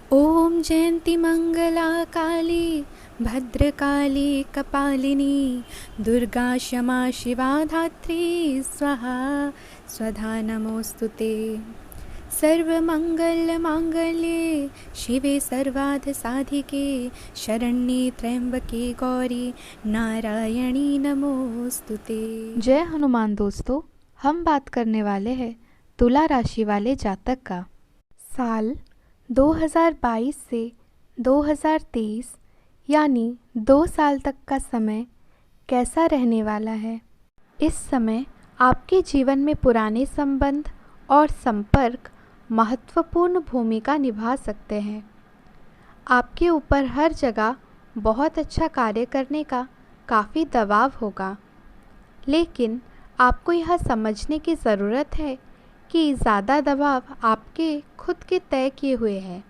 ॐ जयन्ती मङ्गला काली भद्रकाली कपालिनी दुर्गा क्षमा शिवा धात्री स्वाहा स्वधा नमोऽस्तु ते। सर्वमङ्गलमाङ्गल्ये शिवे सर्वार्थसाधिके शरण्ये त्र्यंबके गौरी नारायणी नमोऽस्तु ते। जय हनुमान। दोस्तों, हम बात करने वाले हैं तुला राशि वाले जातक का। साल 2022 से 2023 यानी 2 साल तक का समय कैसा रहने वाला है। इस समय आपके जीवन में पुराने संबंध और संपर्क महत्वपूर्ण भूमिका निभा सकते हैं। आपके ऊपर हर जगह बहुत अच्छा कार्य करने का काफ़ी दबाव होगा, लेकिन आपको यह समझने की ज़रूरत है कि ज़्यादा दबाव आपके खुद के तय किए हुए है।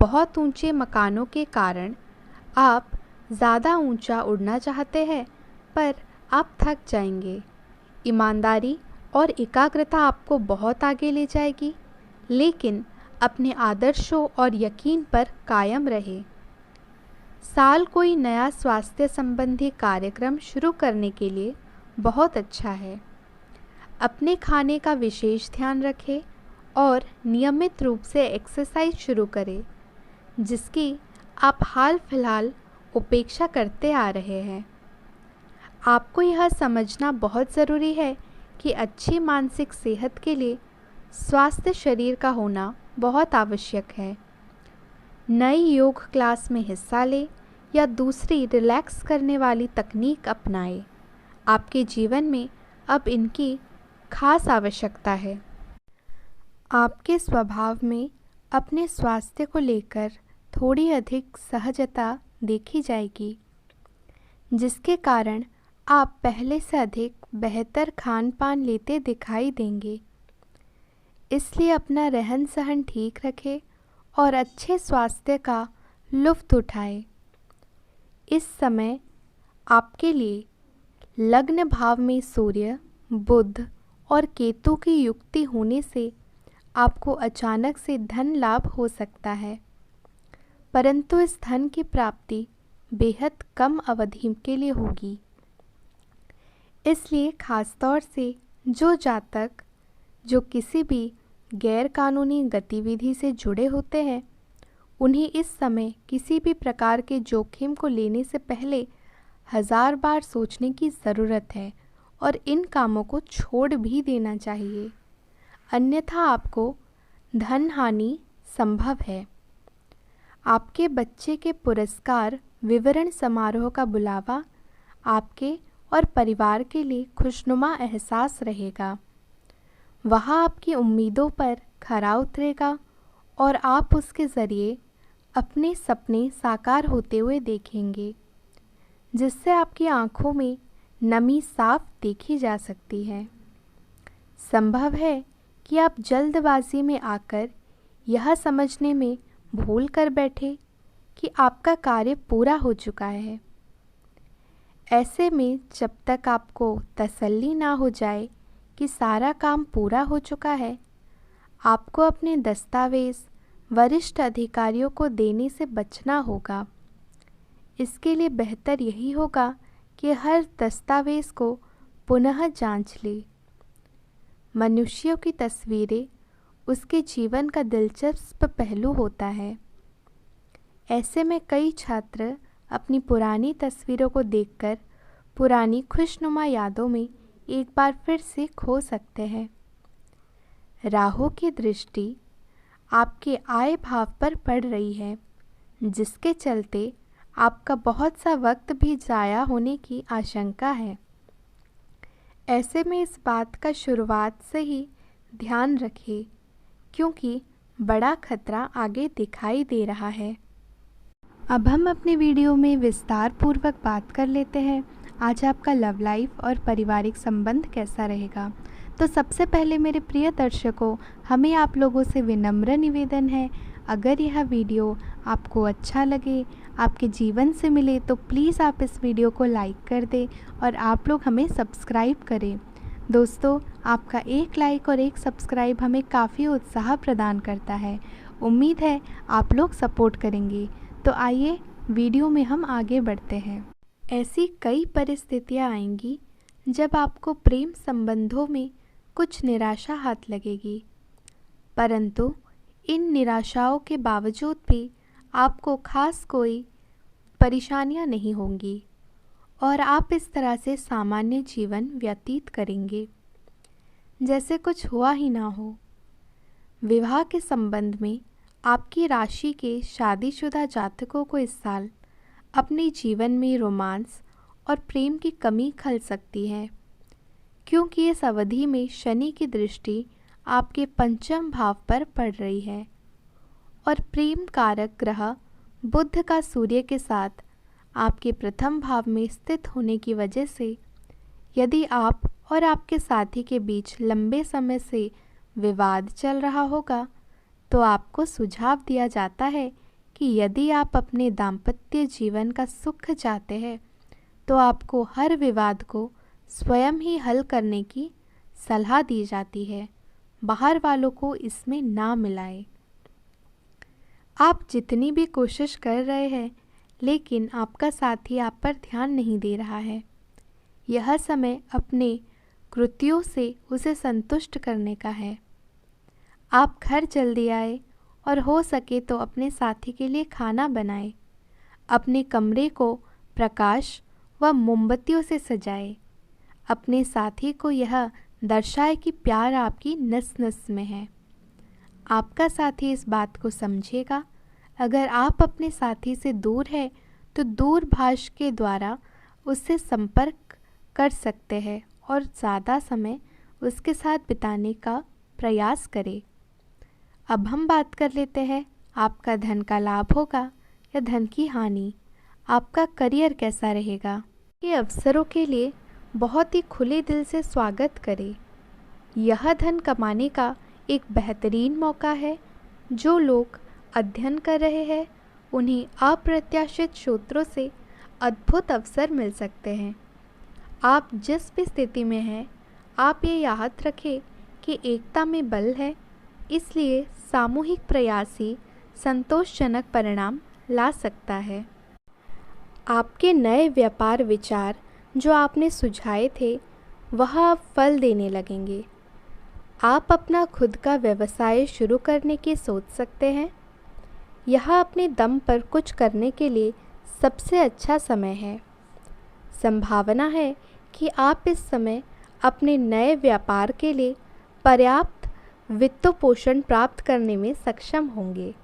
बहुत ऊंचे मकानों के कारण आप ज़्यादा ऊंचा उड़ना चाहते हैं, पर आप थक जाएंगे। ईमानदारी और एकाग्रता आपको बहुत आगे ले जाएगी, लेकिन अपने आदर्शों और यकीन पर कायम रहे। साल कोई नया स्वास्थ्य संबंधी कार्यक्रम शुरू करने के लिए बहुत अच्छा है। अपने खाने का विशेष ध्यान रखें और नियमित रूप से एक्सरसाइज शुरू करें, जिसकी आप हाल फिलहाल उपेक्षा करते आ रहे हैं। आपको यह समझना बहुत ज़रूरी है कि अच्छी मानसिक सेहत के लिए स्वास्थ्य शरीर का होना बहुत आवश्यक है। नई योग क्लास में हिस्सा लें या दूसरी रिलैक्स करने वाली तकनीक अपनाएं। आपके जीवन में अब इनकी खास आवश्यकता है। आपके स्वभाव में अपने स्वास्थ्य को लेकर थोड़ी अधिक सहजता देखी जाएगी, जिसके कारण आप पहले से अधिक बेहतर खान पान लेते दिखाई देंगे। इसलिए अपना रहन सहन ठीक रखें और अच्छे स्वास्थ्य का लुत्फ़ उठाएं। इस समय आपके लिए लग्न भाव में सूर्य, बुध और केतु की युक्ति होने से आपको अचानक से धन लाभ हो सकता है, परंतु इस धन की प्राप्ति बेहद कम अवधि के लिए होगी। इसलिए खास तौर से जो जातक जो किसी भी गैर कानूनी गतिविधि से जुड़े होते हैं, उन्हें इस समय किसी भी प्रकार के जोखिम को लेने से पहले 1000 बार सोचने की ज़रूरत है और इन कामों को छोड़ भी देना चाहिए, अन्यथा आपको धन हानि संभव है। आपके बच्चे के पुरस्कार विवरण समारोह का बुलावा आपके और परिवार के लिए खुशनुमा एहसास रहेगा। वहाँ आपकी उम्मीदों पर खरा उतरेगा और आप उसके ज़रिए अपने सपने साकार होते हुए देखेंगे, जिससे आपकी आँखों में नमी साफ देखी जा सकती है। संभव है कि आप जल्दबाजी में आकर यह समझने में भूल कर बैठे कि आपका कार्य पूरा हो चुका है। ऐसे में जब तक आपको तसल्ली ना हो जाए कि सारा काम पूरा हो चुका है, आपको अपने दस्तावेज़ वरिष्ठ अधिकारियों को देने से बचना होगा। इसके लिए बेहतर यही होगा कि हर दस्तावेज़ को पुनः जांच लें। मनुष्यों की तस्वीरें उसके जीवन का दिलचस्प पहलू होता है। ऐसे में कई छात्र अपनी पुरानी तस्वीरों को देखकर पुरानी खुशनुमा यादों में एक बार फिर से खो सकते हैं। राहु की दृष्टि आपके आय भाव पर पड़ रही है, जिसके चलते आपका बहुत सा वक्त भी ज़ाया होने की आशंका है। ऐसे में इस बात का शुरुआत से ही ध्यान रखें, क्योंकि बड़ा खतरा आगे दिखाई दे रहा है। अब हम अपने वीडियो में विस्तार पूर्वक बात कर लेते हैं आज आपका लव लाइफ और पारिवारिक संबंध कैसा रहेगा। तो सबसे पहले मेरे प्रिय दर्शकों, हमें आप लोगों से विनम्र निवेदन है, अगर यह वीडियो आपको अच्छा लगे, आपके जीवन से मिले, तो प्लीज़ आप इस वीडियो को लाइक कर दें और आप लोग हमें सब्सक्राइब करें। दोस्तों, आपका एक लाइक और एक सब्सक्राइब हमें काफ़ी उत्साह प्रदान करता है उम्मीद है आप लोग सपोर्ट करेंगे। तो आइए वीडियो में हम आगे बढ़ते हैं। ऐसी कई परिस्थितियाँ आएंगी जब आपको प्रेम संबंधों में कुछ निराशा हाथ लगेगी, परंतु इन निराशाओं के बावजूद भी आपको खास कोई परेशानियां नहीं होंगी और आप इस तरह से सामान्य जीवन व्यतीत करेंगे जैसे कुछ हुआ ही ना हो। विवाह के संबंध में आपकी राशि के शादीशुदा जातकों को इस साल अपने जीवन में रोमांस और प्रेम की कमी खल सकती है, क्योंकि इस अवधि में शनि की दृष्टि आपके पंचम भाव पर पड़ रही है और प्रेम कारक ग्रह बुध का सूर्य के साथ आपके प्रथम भाव में स्थित होने की वजह से यदि आप और आपके साथी के बीच लंबे समय से विवाद चल रहा होगा तो आपको सुझाव दिया जाता है कि यदि आप अपने दाम्पत्य जीवन का सुख चाहते हैं तो आपको हर विवाद को स्वयं ही हल करने की सलाह दी जाती है। बाहर वालों को इसमें ना मिलाएं। आप जितनी भी कोशिश कर रहे हैं लेकिन आपका साथी आप पर ध्यान नहीं दे रहा है। यह समय अपने कृत्यों से उसे संतुष्ट करने का है। आप घर जल्दी आए और हो सके तो अपने साथी के लिए खाना बनाएं। अपने कमरे को प्रकाश व मोमबत्तियों से सजाएं। अपने साथी को यह दर्शाए कि प्यार आपकी नस नस में है। आपका साथी इस बात को समझेगा। अगर आप अपने साथी से दूर है तो दूरभाष के द्वारा उससे संपर्क कर सकते हैं और ज़्यादा समय उसके साथ बिताने का प्रयास करें। अब हम बात कर लेते हैं आपका धन का लाभ होगा या धन की हानि। आपका करियर कैसा रहेगा। ये अवसरों के लिए बहुत ही खुले दिल से स्वागत करें। यह धन कमाने का एक बेहतरीन मौका है। जो लोग अध्ययन कर रहे हैं उन्हें अप्रत्याशित स्रोतों से अद्भुत अवसर मिल सकते हैं। आप जिस भी स्थिति में हैं, आप ये याद रखें कि एकता में बल है, इसलिए सामूहिक प्रयास ही संतोषजनक परिणाम ला सकता है। आपके नए व्यापार विचार जो आपने सुझाए थे वह अब फल देने लगेंगे। आप अपना खुद का व्यवसाय शुरू करने की सोच सकते हैं। यह अपने दम पर कुछ करने के लिए सबसे अच्छा समय है। संभावना है कि आप इस समय अपने नए व्यापार के लिए पर्याप्त वित्त पोषण प्राप्त करने में सक्षम होंगे।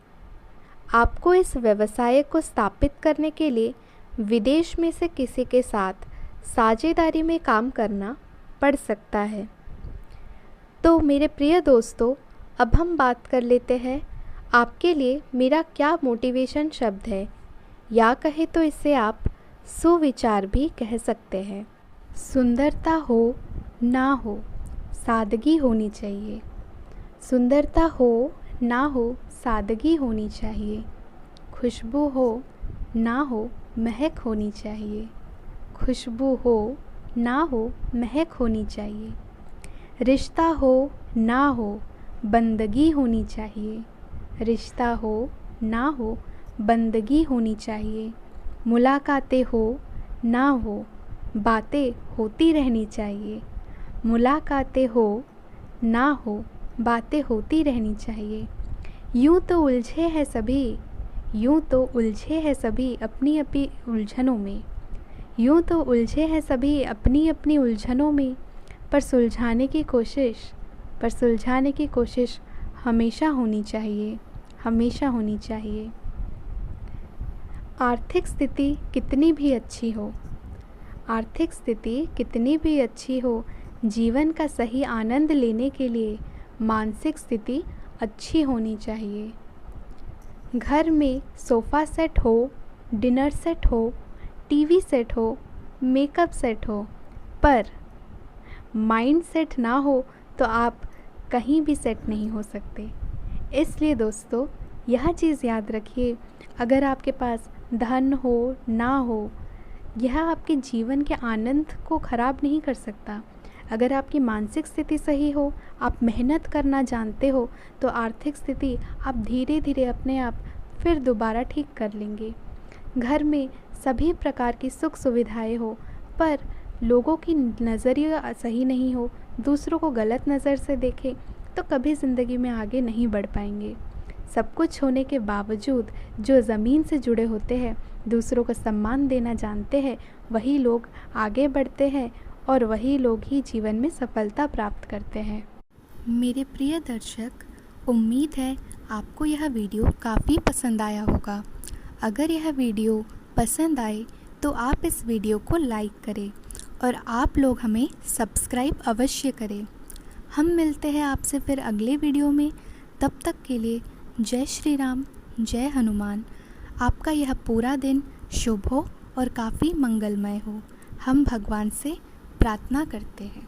आपको इस व्यवसाय को स्थापित करने के लिए विदेश में से किसी के साथ साझेदारी में काम करना पड़ सकता है। तो मेरे प्रिय दोस्तों, अब हम बात कर लेते हैं आपके लिए मेरा क्या मोटिवेशन शब्द है, या कहे तो इसे आप सुविचार भी कह सकते हैं। सुंदरता हो ना हो, सादगी होनी चाहिए। सुंदरता हो ना हो, सादगी होनी चाहिए। खुशबू हो ना हो, महक होनी चाहिए। खुशबू हो ना हो, महक होनी चाहिए। रिश्ता हो ना हो, बंदगी होनी चाहिए। रिश्ता हो ना हो, बंदगी होनी चाहिए। मुलाकातें हो ना हो, बातें होती रहनी चाहिए। मुलाकातें हो ना हो, बातें होती रहनी चाहिए। यूँ तो उलझे हैं सभी, यूँ तो उलझे हैं सभी अपनी अपनी उलझनों में। यूँ तो उलझे हैं सभी अपनी अपनी उलझनों में, पर सुलझाने की कोशिश हमेशा होनी चाहिए, हमेशा होनी चाहिए। आर्थिक स्थिति कितनी भी अच्छी हो, आर्थिक स्थिति कितनी भी अच्छी हो, जीवन का सही आनंद लेने के लिए मानसिक स्थिति अच्छी होनी चाहिए। घर में सोफ़ा सेट हो, डिनर सेट हो, टीवी सेट हो, मेकअप सेट हो, पर माइंड सेट ना हो तो आप कहीं भी सेट नहीं हो सकते। इसलिए दोस्तों, यह चीज़ याद रखिए, अगर आपके पास धन हो ना हो, यह आपके जीवन के आनंद को ख़राब नहीं कर सकता। अगर आपकी मानसिक स्थिति सही हो, आप मेहनत करना जानते हो, तो आर्थिक स्थिति आप धीरे धीरे अपने आप फिर दोबारा ठीक कर लेंगे। घर में सभी प्रकार की सुख सुविधाएं हो, पर लोगों की नज़रिया सही नहीं हो, दूसरों को गलत नज़र से देखें, तो कभी ज़िंदगी में आगे नहीं बढ़ पाएंगे। सब कुछ होने के बावजूद जो ज़मीन से जुड़े होते हैं, दूसरों को सम्मान देना जानते हैं, वही लोग आगे बढ़ते हैं और वही लोग ही जीवन में सफलता प्राप्त करते हैं। मेरे प्रिय दर्शक, उम्मीद है आपको यह वीडियो काफ़ी पसंद आया होगा। अगर यह वीडियो पसंद आए तो आप इस वीडियो को लाइक करें और आप लोग हमें सब्सक्राइब अवश्य करें। हम मिलते हैं आपसे फिर अगले वीडियो में। तब तक के लिए जय श्री राम, जय हनुमान। आपका यह पूरा दिन शुभ हो और काफ़ी मंगलमय हो, हम भगवान से प्रार्थना करते हैं।